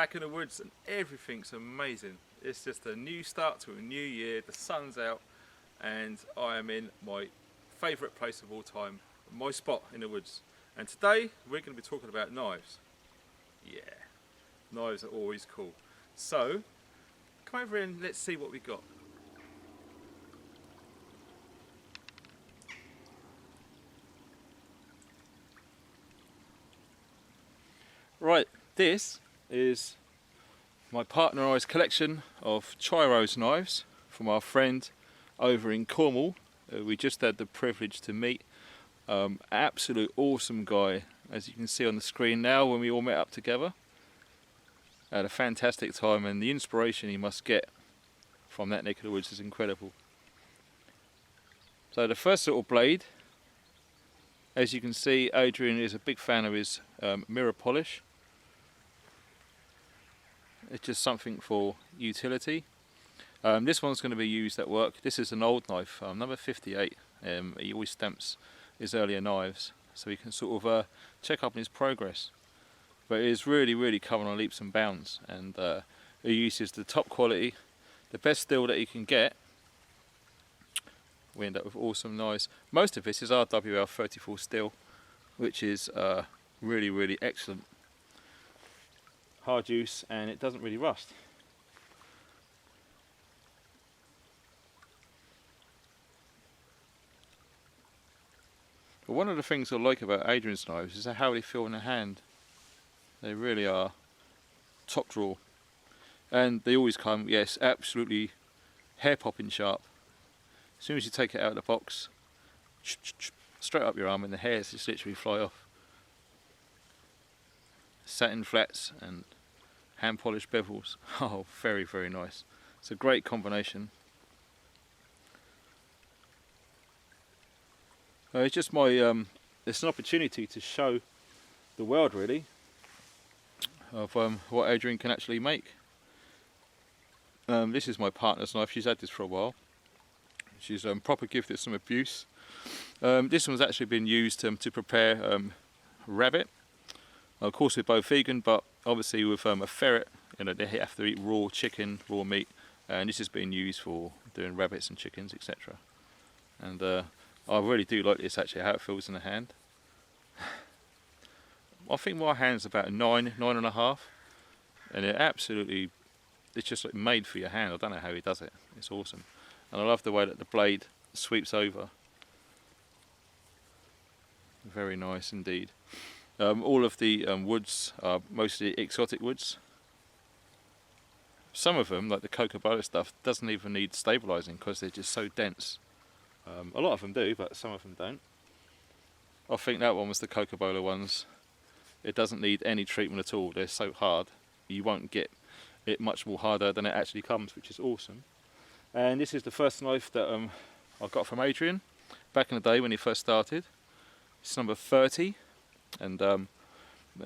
back in the woods and everything's amazing. It's just a new start to a new year, the sun's out and I am in my favourite place of all time, my spot in the woods. And today we're going to be talking about knives. Yeah, knives are always cool. So come over and let's see what we got. Right, this is my partner and I's collection of Chyrose knives from our friend over in Cornwall. We just had the privilege to meet. Absolute awesome guy, as you can see on the screen now when we all met up together. Had a fantastic time, and the inspiration he must get from that neck of the woods is incredible. So the first little blade, as you can see, Adrian is a big fan of his mirror polish. It's just something for utility. This one's going to be used at work. This is an old knife, number 58. He always stamps his earlier knives so he can sort of check up on his progress. But it is really coming on leaps and bounds, and he uses the top quality, the best steel that he can get. We end up with awesome knives. Most of this is RWL 34 steel, which is really excellent. Hard use, and it doesn't really rust. But one of the things I like about Adrian's knives is how they feel in the hand. They really are top drawer, and they always come, yes, absolutely hair popping sharp. As soon as you take it out of the box, straight up your arm, and the hairs just literally fly off. Satin flats and hand polished bevels. Oh, very nice. It's a great combination. It's just my it's an opportunity to show the world really of what Adrian can actually make. This is my partner's knife. She's had this for a while. She's proper gifted some abuse. This one's actually been used to prepare rabbit. Of course we're both vegan, but obviously with a ferret, you know, they have to eat raw chicken, raw meat, and this has been used for doing rabbits and chickens, etc. And I really do like this actually, how it feels in the hand. I think my hand's about 9.5, and it's just like made for your hand. I don't know how he does it. It's awesome, and I love the way that the blade sweeps over. Very nice indeed. All of the woods are mostly exotic woods. Some of them, like the Coca-Cola stuff, doesn't even need stabilising because they're just so dense. A lot of them do, but some of them don't. I think that one was the Coca-Cola ones. It doesn't need any treatment at all. They're so hard, you won't get it much more harder than it actually comes, which is awesome. And this is the first knife that I got from Adrian back in the day when he first started. It's number 30. And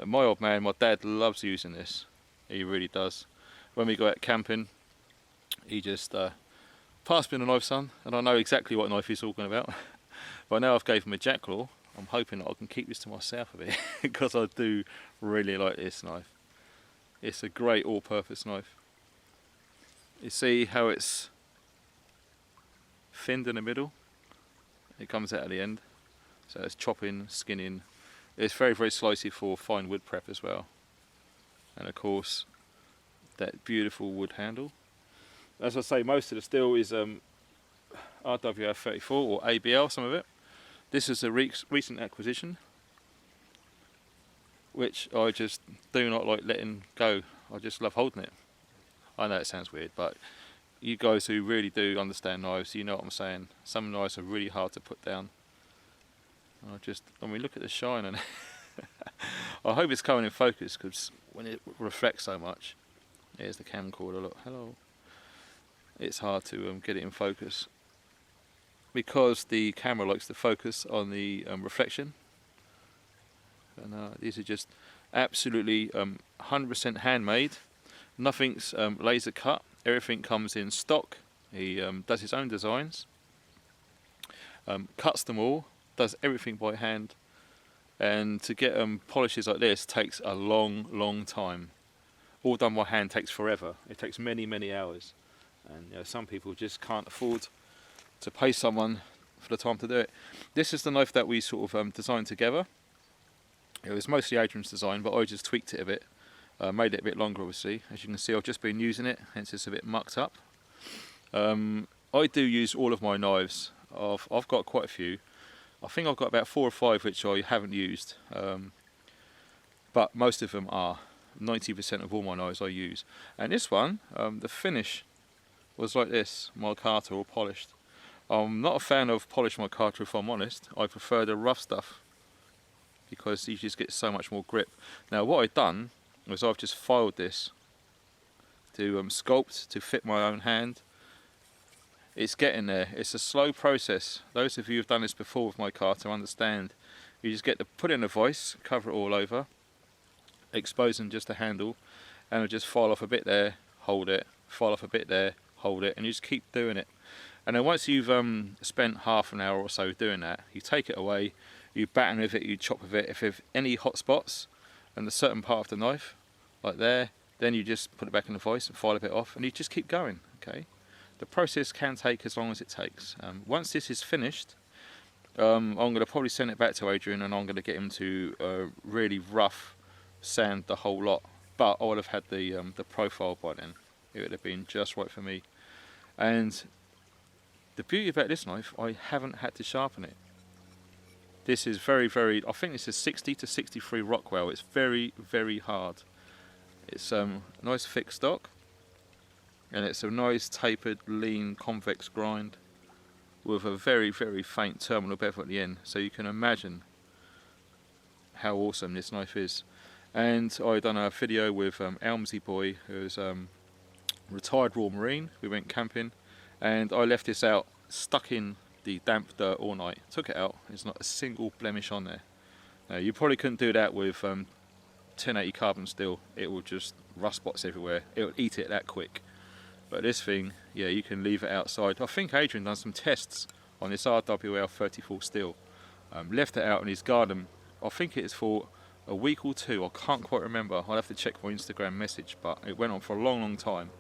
my old man, my dad, loves using this. He really does. When we go out camping, he just passed me the knife, son, and I know exactly what knife he's talking about. But now I've gave him a Jacklaw, I'm hoping that I can keep this to myself a bit because I do really like this knife. It's a great all-purpose knife. You see how it's thinned in the middle? It comes out at the end. So it's chopping, skinning. It's very slicey for fine wood prep as well. And of course, that beautiful wood handle. As I say, most of the steel is RWL 34 or ABL, some of it. This is a recent acquisition, which I just do not like letting go. I just love holding it. I know it sounds weird, but you guys who really do understand knives, you know what I'm saying. Some knives are really hard to put down. I mean, look at the shine on it. I hope it's coming in focus because when it reflects so much, here's the camcorder, look, hello. It's hard to get it in focus because the camera likes to focus on the reflection. And these are just absolutely 100% handmade. Nothing's laser cut. Everything comes in stock. He does his own designs, cuts them all, does everything by hand, and to get polishes like this takes a long time. all done by hand takes forever. It takes many, many hours, and you know, some people just can't afford to pay someone for the time to do it. This is the knife that we sort of designed together. It was mostly Adrian's design, but I just tweaked it a bit, made it a bit longer obviously. As you can see, I've just been using it, hence it's a bit mucked up. I do use all of my knives. I've got quite a few. I think I've got about 4 or 5 which I haven't used, but most of them are. 90% of all my knives I use. And this one, the finish was like this, micarta or polished. I'm not a fan of polished micarta if I'm honest. I prefer the rough stuff because you just get so much more grip. Now what I've done was I've just filed this to sculpt to fit my own hand. It's getting there. It's a slow process. Those of you who've done this before with micarta understand. You just get to put in a vise, cover it all over, exposing just the handle, and it'll just file off a bit there, hold it, file off a bit there, hold it, and you just keep doing it. And then once you've spent half an hour or so doing that, you take it away, you batten with it, you chop with it. If there's any hot spots and a certain part of the knife, like there, then you just put it back in the vise and file a bit off, and you just keep going. Okay, the process can take as long as it takes. Once this is finished, I'm going to probably send it back to Adrian, and I'm going to get him to really rough sand the whole lot. But I would have had the profile by then. It would have been just right for me. And the beauty about this knife, I haven't had to sharpen it. This is very, very, I think this is 60 to 63 Rockwell. It's very, very hard. It's a nice thick stock, and it's a nice tapered, lean, convex grind with a very, very faint terminal bevel at the end. So you can imagine how awesome this knife is. And I done a video with Elmsy Boy, who's retired Royal Marine. We went camping, and I left this out, stuck in the damp dirt all night. Took it out. There's not a single blemish on there. Now you probably couldn't do that with 1080 carbon steel. It will just rust spots everywhere. It will eat it that quick. But this thing, yeah, you can leave it outside. I think Adrian done some tests on this RWL 34 steel. Left it out in his garden. I think it is for a week or 2. I can't quite remember. I'll have to check my Instagram message, but it went on for a long, long time,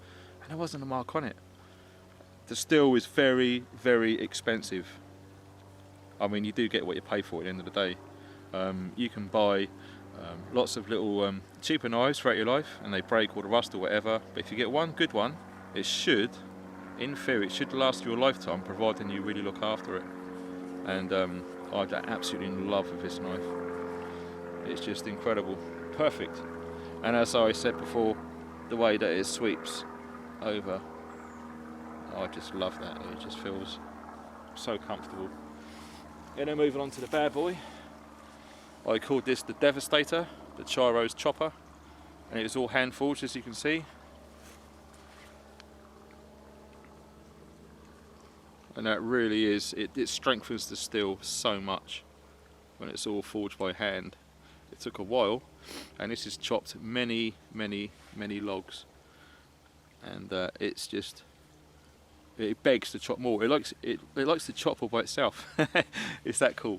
and there wasn't a mark on it. The steel is very, very expensive. I mean, you do get what you pay for at the end of the day. You can buy lots of little cheaper knives throughout your life, and they break or the rust or whatever. But if you get one good one, it should, in theory, it should last you a lifetime, providing you really look after it. And I absolutely in love with this knife. It's just incredible, perfect. And as I said before, the way that it sweeps over, I just love that. It just feels so comfortable. And then moving on to the bad boy, I called this the Devastator, the Chyrose chopper, and it was all hand forged, as you can see. And that really is, it strengthens the steel so much when it's all forged by hand. It took a while, and this has chopped many, many, many logs, and it's just, it begs to chop more. It likes to chop all by itself. It's that cool.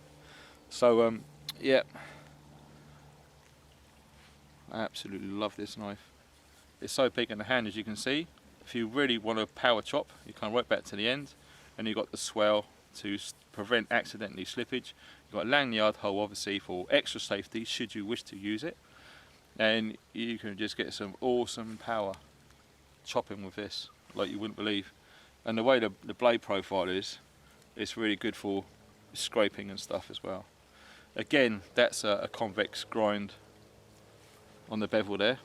So yeah, I absolutely love this knife. It's so big in the hand, as you can see. If you really want to power chop, you come right back to the end, and you've got the swell to prevent accidentally slippage. You've got a lanyard hole obviously for extra safety should you wish to use it, and you can just get some awesome power chopping with this like you wouldn't believe. And the way the blade profile is, it's really good for scraping and stuff as well. Again, that's a convex grind on the bevel there.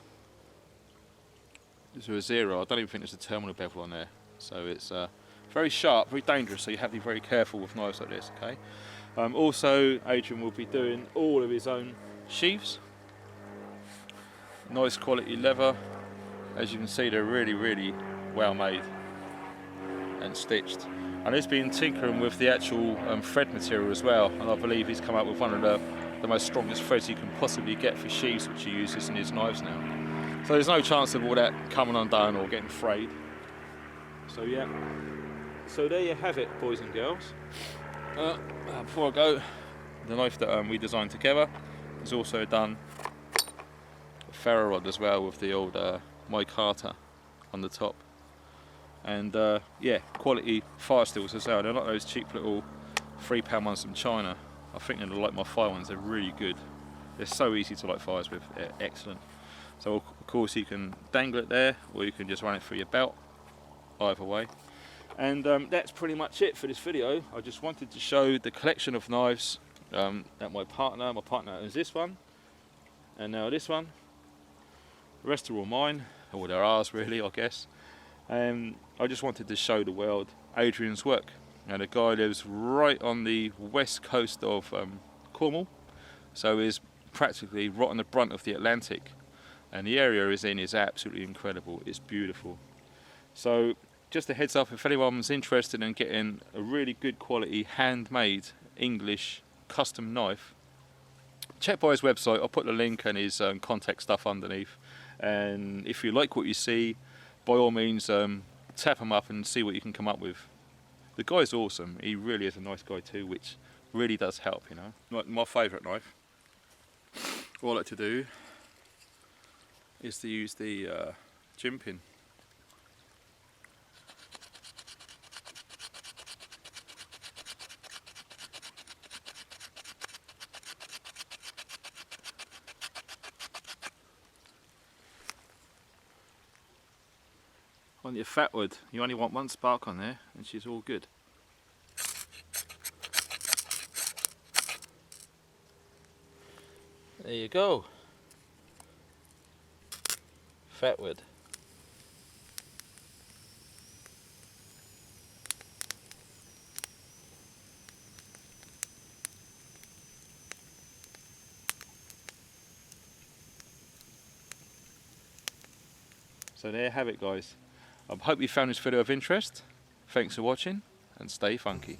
There's a 0. I don't even think there's a terminal bevel on there, so it's very sharp, very dangerous, so you have to be very careful with knives like this, okay? Also, Adrian will be doing all of his own sheaths. Nice quality leather. As you can see, they're really, really well made and stitched. And he's been tinkering with the actual thread material as well, and I believe he's come up with one of the most strongest threads you can possibly get for sheaths, which he uses in his knives now. So there's no chance of all that coming undone or getting frayed. So yeah. So there you have it, boys and girls. Before I go, the knife that we designed together is also done ferro rod as well with the old micarta on the top. And yeah, quality fire steels as well. They're not those cheap little £3 ones from China. I think they're like my fire ones. They're really good. They're so easy to light fires with. They're excellent. So of course you can dangle it there, or you can just run it through your belt. Either way. And that's pretty much it for this video. I just wanted to show the collection of knives that my partner owns this one, and now this one. The rest are all mine, or they're ours really, I guess. I just wanted to show the world Adrian's work. Now the guy lives right on the west coast of Cornwall, so he's practically right on the brunt of the Atlantic, and the area he's in is absolutely incredible. It's beautiful. So just a heads up, if anyone's interested in getting a really good quality handmade English custom knife, check by his website. I'll put the link and his contact stuff underneath, and if you like what you see, by all means tap him up and see what you can come up with. The guy's awesome. He really is a nice guy too, which really does help, you know. Like my favourite knife, what I like to do is to use the gym pin. On your fat wood, you only want one spark on there and she's all good. There you go. Fat wood. So there you have it, guys. I hope you found this video of interest. Thanks for watching and stay funky.